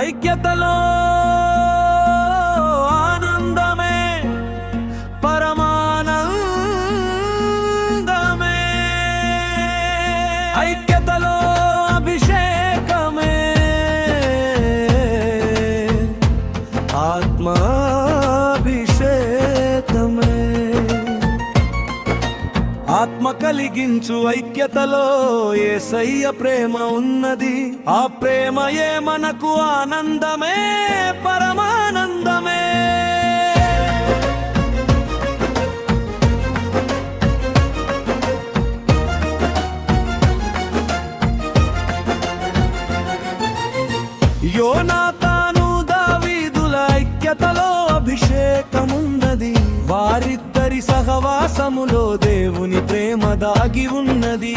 ఐక్యతలో ఆనందమే పరమానందమే, ఐక్యతలో అభిషేకమే ఆత్మాభిషేకమే. ఆత్మ కలిగించు ఐక్యతలో యేసయ్య ప్రేమ ఉన్నది. ఆ ప్రేమయే మనకు ఆనందమే పరమానందమే. యోనాతాను దావీదుల ఐక్యతలో అభిషేకమున్నది. వారిద్దరి సహవాసములో దేవుని ప్రేమ దాగి ఉన్నది.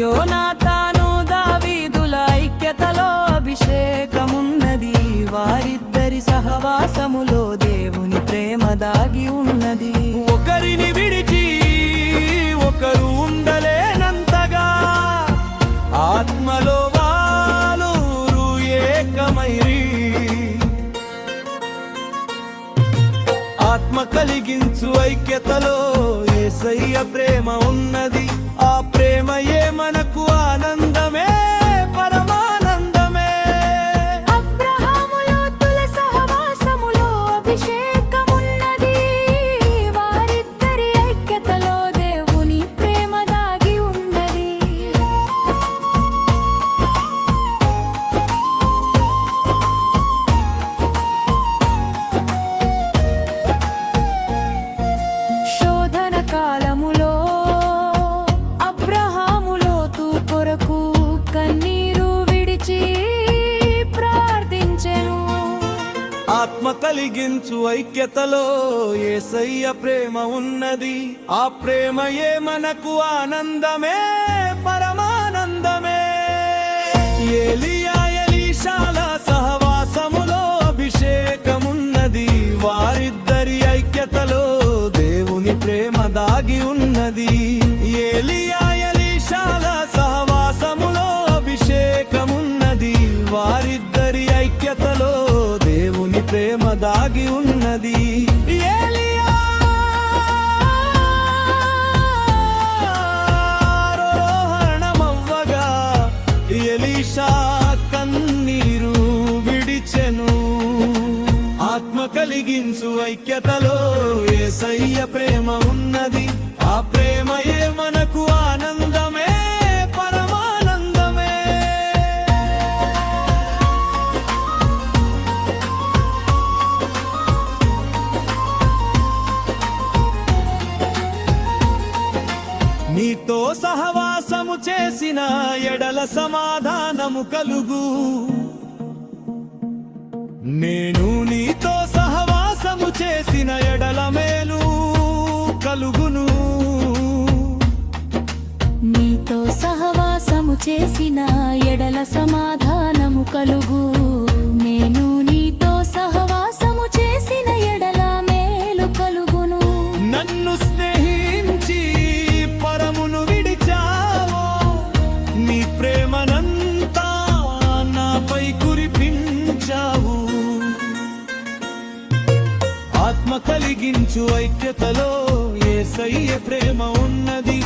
యోనాతాను దావీదుల ఐక్యతలో అభిషేకమున్నది. వారిద్దరి సహవాసములో దేవుని ప్రేమ దాగి ఉన్నది. ఒకరిని విడిచి ఒకరు ఉండలేనంతగా ఆత్మలో వాలురు ఏకమైరి. ఆత్మ కలిగించు ఐక్యతలో యేసయ్య ప్రేమ ఉన్నది. ఆ ప్రేమయే మనకు ఆనందమే పరమానందమే. అబ్రహాము లోతుల సహవాసములో అభిషేకమున్నది. వారిద్దరి ఐక్యతలో దేవుని ప్రేమ దాగి ఉన్నది. శోధన కాలములో అబ్రహాము లోతు కొరకు కన్నీరు విడిచి ప్రార్థించెను. ఆత్మ కలిగించు ఐక్యతలో యేసయ్య ప్రేమ ఉన్నది. ఆ ప్రేమయే మనకు ఆనందమే పరమానందమే. ఏలియా ఎలీషాల సహవాసములో అభిషేకమున్నది. వారిద్దరి ఐక్యతలో దేవుని ప్రేమ దాగి ఉన్నది. ఏలియా ఎలీషాల సహవాసములో అభిషేకమున్నది. వారిద్దరి ఐక్యతలో దేవుని ప్రేమ దాగి ఉన్నది. ఏలియా ఆరోహణమవ్వగా ఎలీషా కన్నీరు విడిచెను. ఆత్మ కలిగించు ఐక్యతలో యేసయ్య ప్రేమ ఉన్నది. ఆ ప్రేమయే మనకు ఆనందమే పరమానందమే. నీతో సహవాసము చేసిన ఎడల సమాధానము కలుగు. నేను నీతో సహవాసము చేసిన ఎడల మేలు కలుగును. నీతో సహవాసము చేసిన ఎడల సమాధానము కలుగు. నేను నీతో సహవాసము చేసిన ఎడల మేలు కలుగును. నన్ను స్నేహించి పరమును విడిచావో, నీ ప్రేమనంతా నాపై కురిపించావు. ఆత్మ కలిగించు ఐక్యతలో యేసయ్య ప్రేమ ఉన్నది.